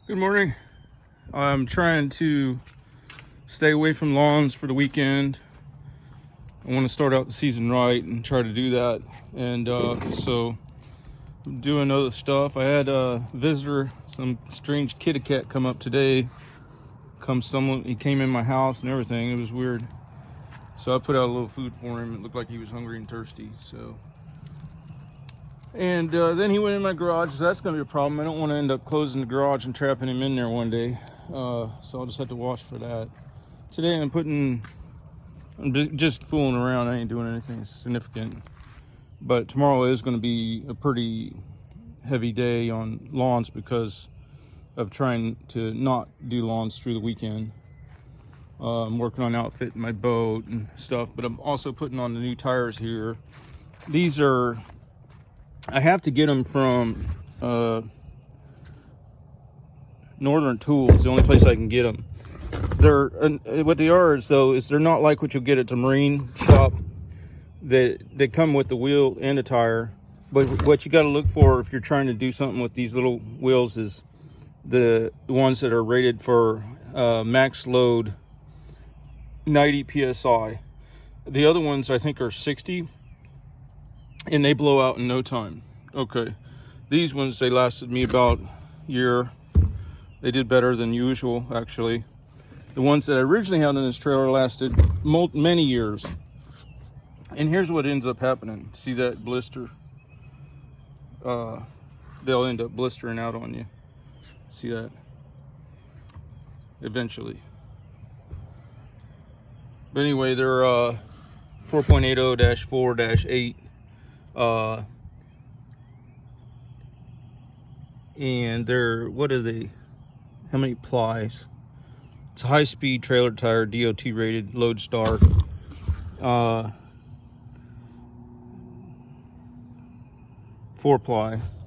Good morning. I'm trying to stay away from lawns for the weekend. I want to start out the season right and try to do that. And so I'm doing other stuff. I had a visitor, some strange kitty cat, come up today. Come stumbling. He came in my house and everything. It was weird. So I put out a little food for him. It looked like he was hungry and thirsty. And then he went in my garage, so that's going to be a problem. I don't want to end up closing the garage and trapping him in there one day. So I'll just have to watch for that. Today I'm just fooling around. I ain't doing anything significant. But tomorrow is going to be a pretty heavy day on lawns because of trying to not do lawns through the weekend. I'm working on outfitting my boat and stuff, but I'm also putting on the new tires here. These are... I have to get them from Northern Tools, the only place I can get them. They're what they are is they're not like what you'll get at the marine shop. They come with the wheel and a tire. But what you got to look for if you're trying to do something with these little wheels is the ones that are rated for max load 90 psi. The other ones I think are 60. And they blow out in no time. Okay, these ones, they lasted me about a year. They did better than usual, actually. The ones that I originally had in this trailer lasted many years. And here's what ends up happening. See that blister? They'll end up blistering out on you. See that? Eventually. But anyway, they're 4.80-4-8. And they're, what are they? How many plies? It's a high-speed trailer tire, DOT rated, Lodestar. 4-ply.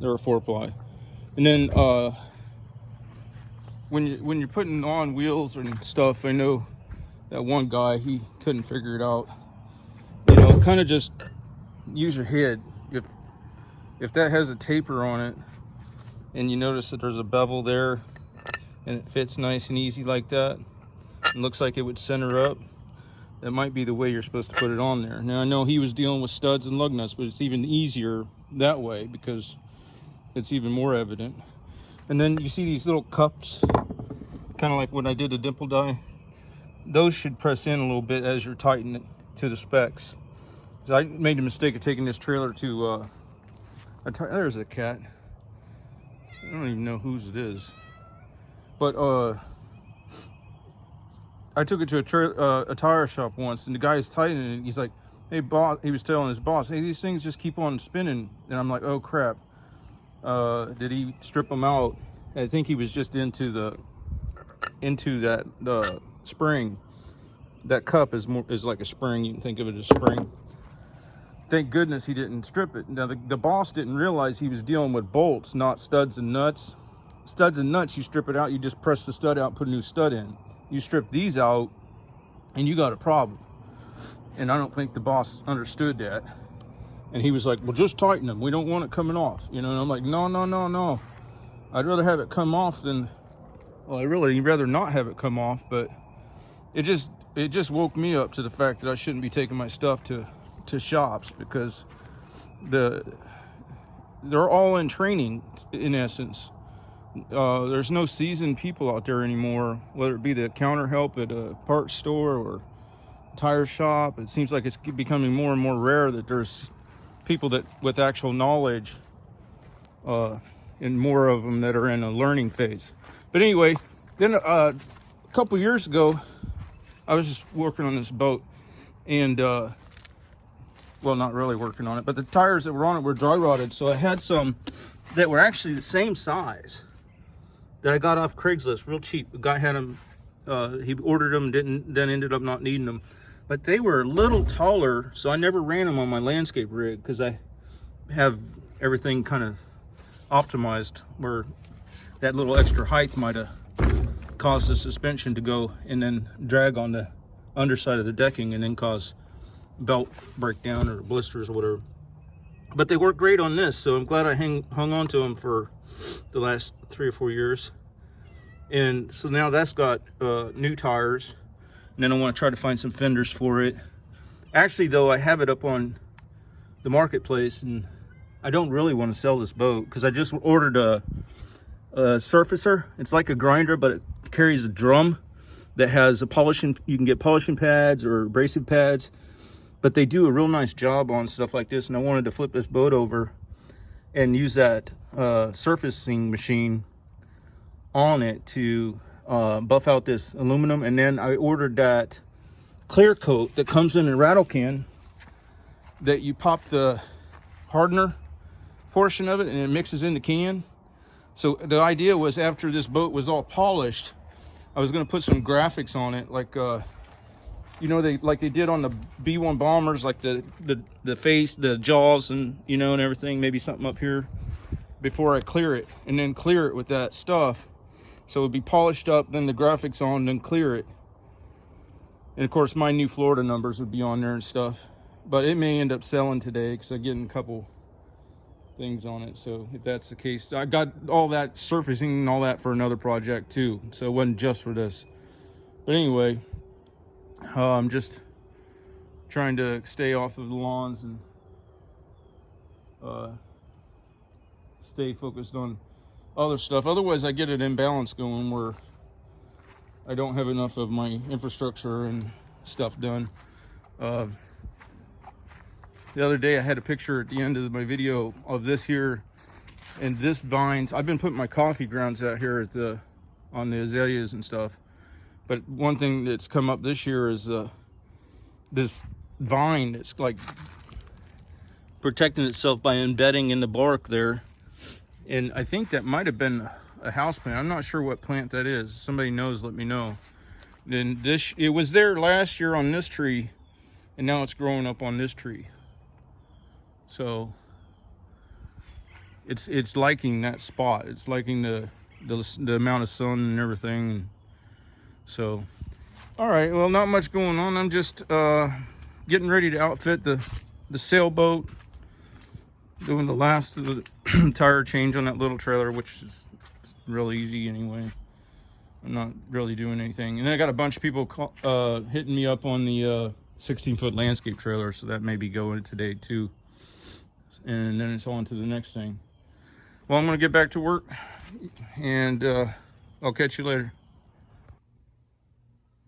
They're a 4-ply. And then when you're putting on wheels and stuff, I know that one guy, he couldn't figure it out. You know, kind of just use your head. If that has a taper on it and you notice that there's a bevel there and it fits nice and easy like that, it looks like it would center up, that might be the way you're supposed to put it on there. Now I know he was dealing with studs and lug nuts, but it's even easier that way because it's even more evident. And then you see these little cups, kind of like when I did the dimple die. Those should press in a little bit as you're tightening it to the specs. So I made the mistake of taking this trailer to there's a cat. I don't even know whose it is, but I took it to a tire shop once, and the guy's tightening it. He's like, "Hey, boss," he was telling his boss, "Hey, these things just keep on spinning." And I'm like, "Oh crap! Did he strip them out?" I think he was just into that spring. That cup is like a spring. You can think of it as a spring. Thank goodness he didn't strip it. Now the boss didn't realize he was dealing with bolts, not studs and nuts. Studs and nuts, you strip it out, you just press the stud out, put a new stud in. You strip these out and you got a problem. And I don't think the boss understood that. And he was like, "Well, just tighten them. We don't want it coming off." You know, and I'm like, no. I'd rather have it come off than, well, I'd really rather not have it come off, but it just woke me up to the fact that I shouldn't be taking my stuff to shops because they're all in training in essence. There's no seasoned people out there anymore, whether it be the counter help at a parts store or tire shop. It seems like it's becoming more and more rare that there's people that with actual knowledge, and more of them that are in a learning phase. But anyway, then a couple years ago I was just working on this boat, and well, not really working on it, but the tires that were on it were dry rotted. So I had some that were actually the same size that I got off Craigslist, real cheap. The guy had them, he ordered them, then ended up not needing them. But they were a little taller, so I never ran them on my landscape rig because I have everything kind of optimized where that little extra height might have caused the suspension to go and then drag on the underside of the decking and then cause belt breakdown or blisters or whatever. But they work great on this, so I'm glad I hung on to them for the last 3 or 4 years. And so now that's got new tires. And then I want to try to find some fenders for it. Actually, though, I have it up on the marketplace, and I don't really want to sell this boat because I just ordered a surfacer. It's like a grinder, but it carries a drum that has a polishing. You can get polishing pads or abrasive pads, but they do a real nice job on stuff like this. And I wanted to flip this boat over and use that surfacing machine on it to buff out this aluminum. And then I ordered that clear coat that comes in a rattle can that you pop the hardener portion of it and it mixes in the can. So the idea was, after this boat was all polished, I was going to put some graphics on it, like you know, they did on the B-1 bombers, like the face, the jaws, and you know, and everything. Maybe something up here before I clear it, and then clear it with that stuff. So it would be polished up, then the graphics on, then clear it. And of course, my new Florida numbers would be on there and stuff. But it may end up selling today because I'm getting a couple things on it. So if that's the case, I got all that surfacing and all that for another project too. So it wasn't just for this. But anyway, I'm just trying to stay off of the lawns and stay focused on other stuff. Otherwise, I get an imbalance going where I don't have enough of my infrastructure and stuff done. The other day I had a picture at the end of my video of this here, and this vines. I've been putting my coffee grounds out here at on the azaleas and stuff. But one thing that's come up this year is this vine that's like protecting itself by embedding in the bark there. And I think that might have been a house plant. I'm not sure what plant that is. Somebody knows, let me know. Then it was there last year on this tree, and now it's growing up on this tree. So it's liking that spot. It's liking the amount of sun and everything. And so, all right, well, not much going on. I'm just getting ready to outfit the sailboat, doing the last of the tire change on that little trailer, which is real easy anyway. I'm not really doing anything. And I got a bunch of people hitting me up on the 16-foot landscape trailer, so that may be going today too. And then it's on to the next thing. Well, I'm gonna get back to work, and I'll catch you later.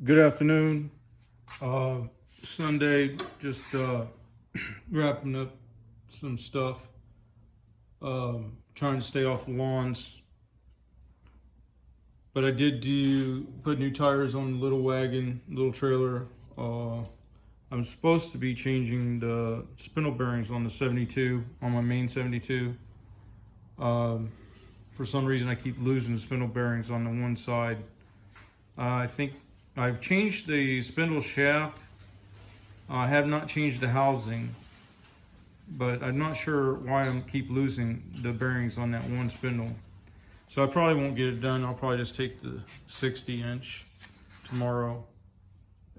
Good afternoon. Sunday, just wrapping up some stuff. Trying to stay off the lawns. But I did put new tires on the little wagon, little trailer. I'm supposed to be changing the spindle bearings on the 72, on my main 72. For some reason I keep losing the spindle bearings on the one side. I think I've changed the spindle shaft. I have not changed the housing, but I'm not sure why I keep losing the bearings on that one spindle. So I probably won't get it done. I'll probably just take the 60-inch tomorrow.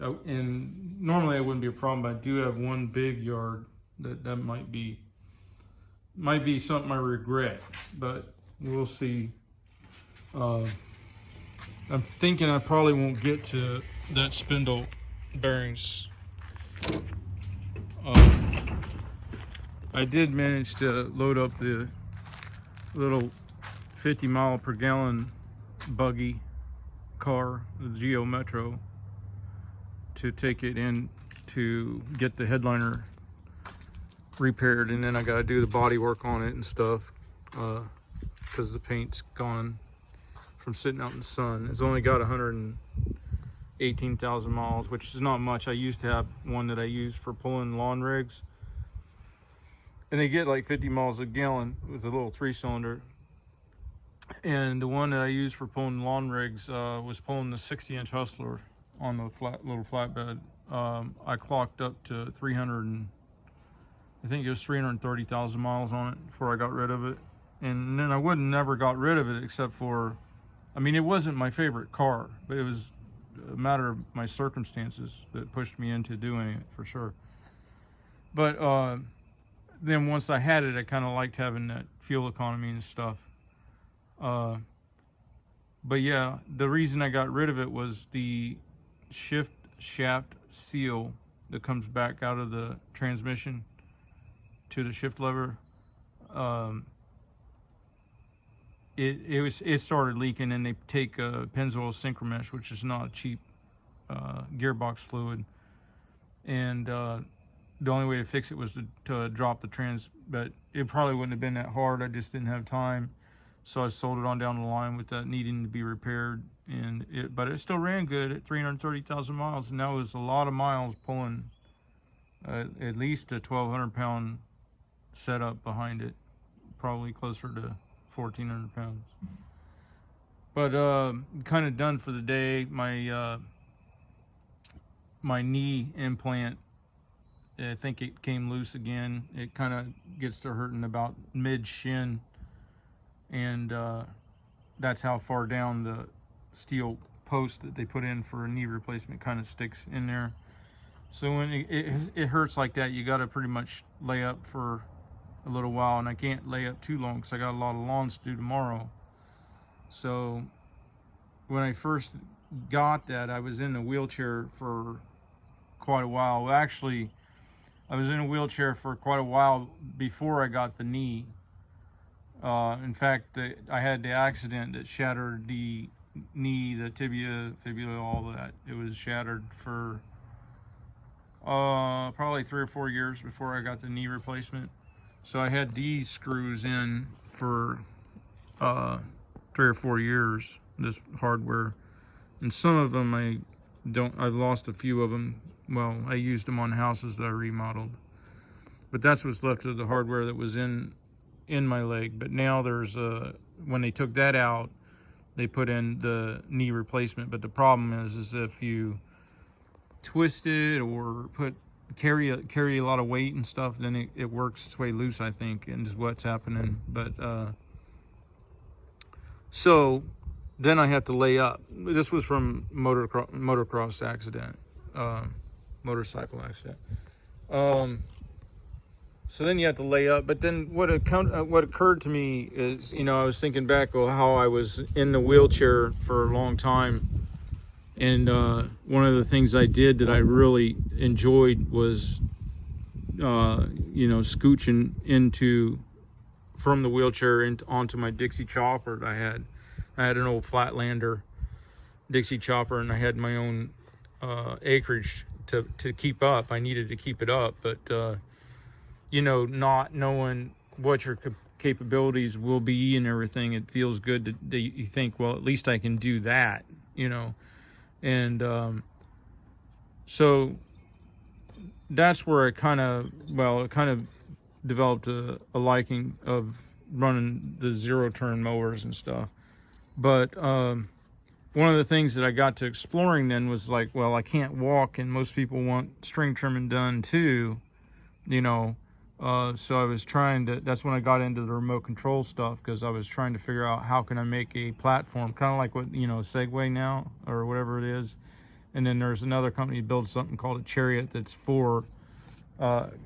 And normally it wouldn't be a problem, but I do have one big yard that might be something I regret, but we'll see. I'm thinking I probably won't get to that spindle bearings. I did manage to load up the little 50 mile per gallon buggy car, the Geo Metro, to take it in to get the headliner repaired, and then I got to do the body work on it and stuff because the paint's gone from sitting out in the sun. It's only got 118,000 miles, which is not much. I used to have one that I used for pulling lawn rigs, and they get like 50 miles a gallon with a little 3-cylinder. And the one that I used for pulling lawn rigs was pulling the 60-inch Hustler on the little flatbed. I clocked up to I think it was 330,000 miles on it before I got rid of it. And then I never got rid of it, except for, I mean, it wasn't my favorite car, but it was a matter of my circumstances that pushed me into doing it, for sure. But then once I had it, I kind of liked having that fuel economy and stuff. But yeah, the reason I got rid of it was the shift shaft seal that comes back out of the transmission to the shift lever. Um, it started leaking, and they take Pennzoil Synchromesh, which is not a cheap gearbox fluid, and the only way to fix it was to drop the trans, but it probably wouldn't have been that hard. I just didn't have time, so I sold it on down the line with that needing to be repaired. But it still ran good at 330,000 miles, and that was a lot of miles pulling at least a 1,200 pound setup behind it, probably closer to 1,400 pounds. But kind of done for the day. My knee implant, I think it came loose again. It kind of gets to hurting about mid shin, and that's how far down the steel post that they put in for a knee replacement kind of sticks in there. So when it hurts like that, you got to pretty much lay up for a little while, and I can't lay up too long because I got a lot of lawns to do tomorrow. So when I first got that, I was in a wheelchair for quite a while. Well, actually, I was in a wheelchair for quite a while before I got the knee. In fact, I had the accident that shattered the knee, the tibia, fibula, all that. It was shattered for probably 3 or 4 years before I got the knee replacement. So I had these screws in for 3 or 4 years, this hardware. And some of them I've lost a few of them. Well, I used them on houses that I remodeled. But that's what's left of the hardware that was in my leg. But now when they took that out, they put in the knee replacement. But the problem is if you twist it or carry a lot of weight and stuff, then it works its way loose, I think, and is what's happening. But so then I had to lay up. This was from motocross accident, motorcycle accident. So then you have to lay up. But then what occurred to me is, I was thinking back how I was in the wheelchair for a long time. And one of the things I did that I really enjoyed was, scooching from the wheelchair onto my Dixie chopper that I had. I had an old Flatlander Dixie chopper, and I had my own acreage to keep up. I needed to keep it up, but not knowing what your capabilities will be and everything, it feels good that you think, well, at least I can do that, And so that's where it kind of developed a liking of running the zero-turn mowers and stuff. But one of the things that I got to exploring then was like, well, I can't walk, and most people want string trimming done too, so I was that's when I got into the remote control stuff, because I was trying to figure out how can I make a platform, kind of like what, Segway now, or whatever it is. And then there's another company that builds something called a Chariot that's for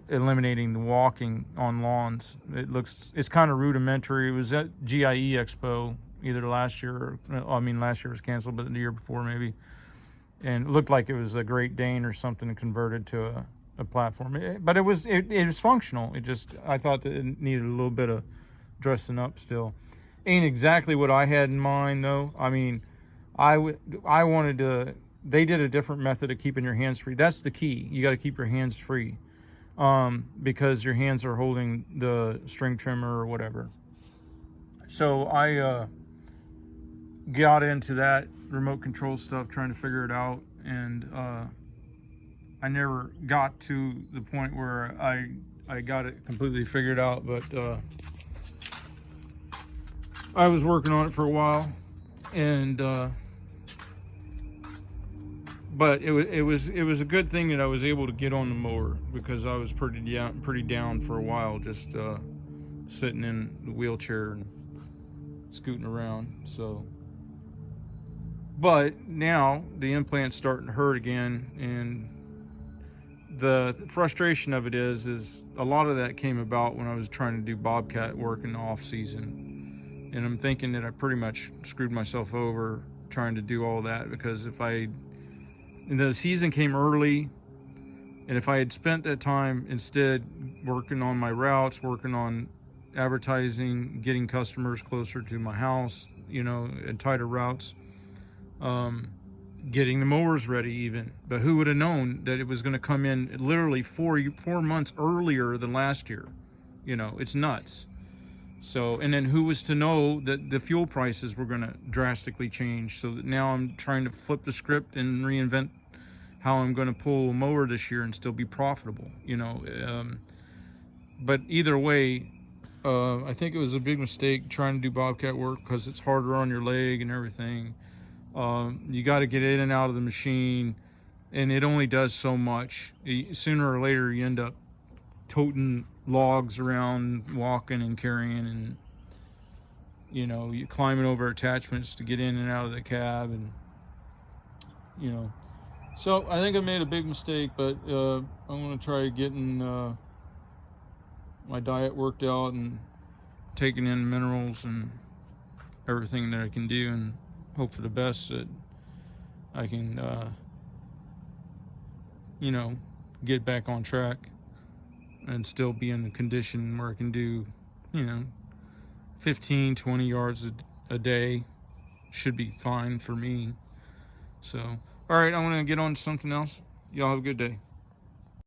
eliminating the walking on lawns. It's kind of rudimentary. It was at GIE Expo either last year, last year was canceled, but the year before maybe. And it looked like it was a Great Dane or something converted to a platform, but it was functional. I thought that it needed a little bit of dressing up still. Ain't exactly what I had in mind though. They did a different method of keeping your hands free. That's the key. You got to keep your hands free, because your hands are holding the string trimmer or whatever. So I got into that remote control stuff, trying to figure it out, and I never got to the point where I got it completely figured out, but I was working on it for a while, and but it was a good thing that I was able to get on the mower, because I was pretty down for a while, just sitting in the wheelchair and scooting around. So, but now the implant's starting to hurt again, and the frustration of it is a lot of that came about when I was trying to do bobcat work in the off season, And I'm thinking that I pretty much screwed myself over trying to do all that, because the season came early, and if I had spent that time instead working on my routes, working on advertising, getting customers closer to my house, and tighter routes, getting the mowers ready even. But who would have known that it was going to come in literally 4 months earlier than last year? It's nuts. So, and then who was to know that the fuel prices were going to drastically change? So that now I'm trying to flip the script and reinvent how I'm going to pull a mower this year and still be profitable, but either way, I think it was a big mistake trying to do bobcat work, because it's harder on your leg and everything. You got to get in and out of the machine, and it only does so much. Sooner or later, you end up toting logs around, walking and carrying, and you're climbing over attachments to get in and out of the cab, and so I think I made a big mistake, but I'm going to try getting my diet worked out and taking in minerals and everything that I can do, and hope for the best that I can, get back on track and still be in a condition where I can do, 15, 20 yards a day. Should be fine for me. So, all right, I'm going to get on to something else. Y'all have a good day.